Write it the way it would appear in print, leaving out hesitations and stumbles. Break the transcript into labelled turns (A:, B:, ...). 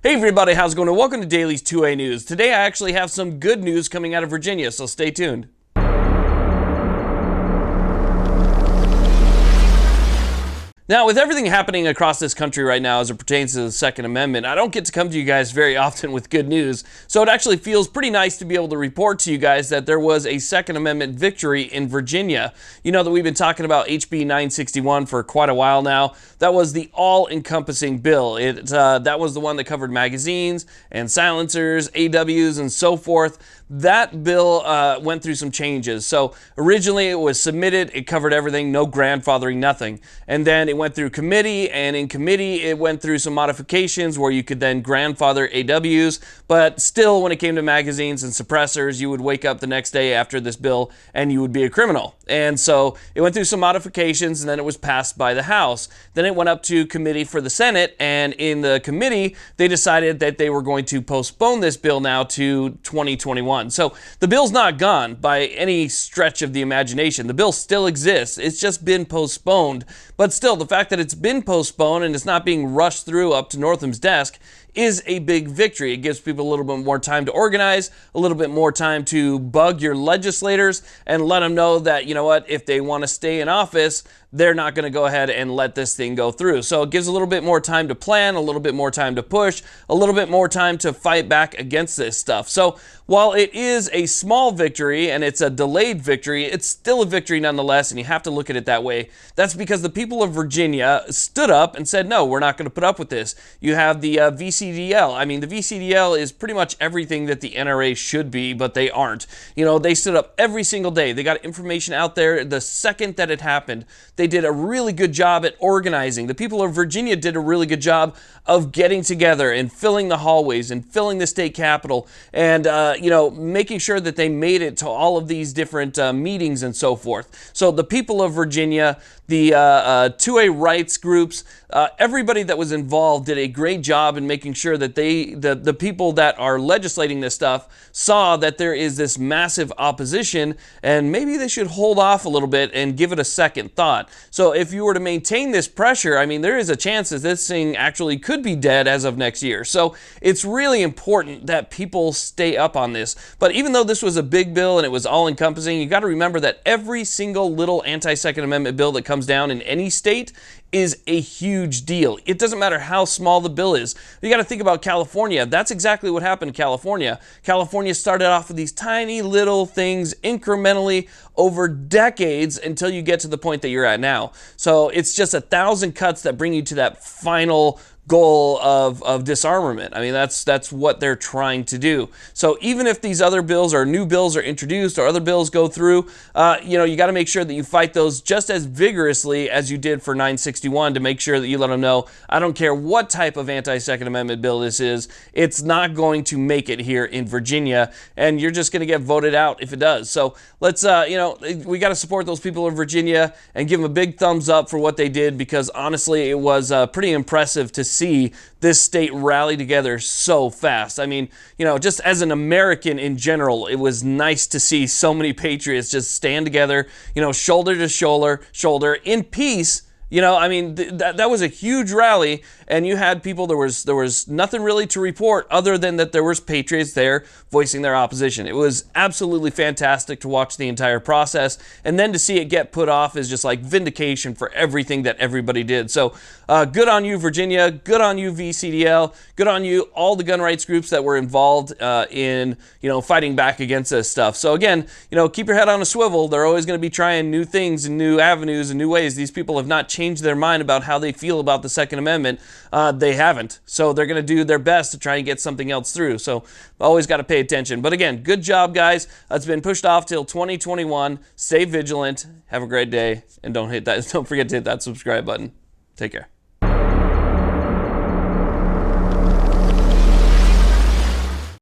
A: Hey everybody, how's it going? And welcome to Daily's 2A News. Today I actually have some good news coming out of Virginia, so stay tuned. Now, with everything happening across this country right now as it pertains to the Second Amendment, I don't get to come to you guys very often with good news, so it actually feels pretty nice to be able to report to you guys that there was a Second Amendment victory in Virginia. You know that we've been talking about HB 961 for quite a while now. That was the all-encompassing bill. That was the one that covered magazines and silencers, AWs, and so forth. That bill went through some changes. So originally it was submitted, it covered everything, no grandfathering, nothing. And then it went through committee, and in committee it went through some modifications where you could then grandfather AWs, but still when it came to magazines and suppressors, you would wake up the next day after this bill and you would be a criminal. And so it went through some modifications, and then it was passed by the House. Then it went up to committee for the Senate, and in the committee they decided that they were going to postpone this bill now to 2021. So the bill's not gone by any stretch of the imagination. The bill still exists. It's just been postponed. But still, the fact that it's been postponed and it's not being rushed through up to Northam's desk is a big victory. It gives people a little bit more time to organize, a little bit more time to bug your legislators and let them know that, you know what, if they want to stay in office, they're not going to go ahead and let this thing go through. So it gives a little bit more time to plan, a little bit more time to push, a little bit more time to fight back against this stuff. So while it is a small victory and it's a delayed victory, it's still a victory nonetheless, and you have to look at it that way. That's because the people of Virginia stood up and said, no, we're not going to put up with this. You have the VCDL. I mean, the VCDL is pretty much everything that the NRA should be, but they aren't. You know, they stood up every single day. They got information out there the second that it happened. They did a really good job at organizing. The people of Virginia did a really good job of getting together and filling the hallways and filling the state capitol and, you know, making sure that they made it to all of these different meetings and so forth. So the people of Virginia, the 2A rights groups, everybody that was involved did a great job in making sure that the people that are legislating this stuff saw that there is this massive opposition, and maybe they should hold off a little bit and give it a second thought. So if you were to maintain this pressure, I mean, there is a chance that this thing actually could be dead as of next year. So it's really important that people stay up on this. But even though this was a big bill and it was all-encompassing, you got to remember that every single little anti-Second Amendment bill that comes down in any state is a huge deal. It doesn't matter how small the bill is. You got to think about California. That's exactly what happened in California. California started off with these tiny little things incrementally over decades until you get to the point that you're at now. So it's just 1,000 cuts that bring you to that final goal of disarmament. I mean, that's what they're trying to do. So even if these other bills or new bills are introduced or other bills go through, you know, you got to make sure that you fight those just as vigorously as you did for 961 to make sure that you let them know, I don't care what type of anti-Second Amendment bill this is, it's not going to make it here in Virginia, and you're just going to get voted out if it does. So let's, you know, we got to support those people in Virginia and give them a big thumbs up for what they did, because honestly, it was pretty impressive to see this state rally together so fast. I mean, you know, just as an American in general, it was nice to see so many patriots just stand together, you know, shoulder to shoulder in peace. You know, I mean, that was a huge rally, and you had people, there was nothing really to report other than that there was patriots there voicing their opposition. It was absolutely fantastic to watch the entire process, and then to see it get put off is just like vindication for everything that everybody did. So good on you, Virginia. Good on you, VCDL. Good on you, all the gun rights groups that were involved in, you know, fighting back against this stuff. So again, you know, keep your head on a swivel. They're always going to be trying new things and new avenues and new ways. These people have not changed their mind about how they feel about the Second Amendment. They haven't. So they're going to do their best to try and get something else through. So always got to pay attention. But again, good job, guys. It's been pushed off till 2021. Stay vigilant. Have a great day. And don't forget to hit that subscribe button. Take care.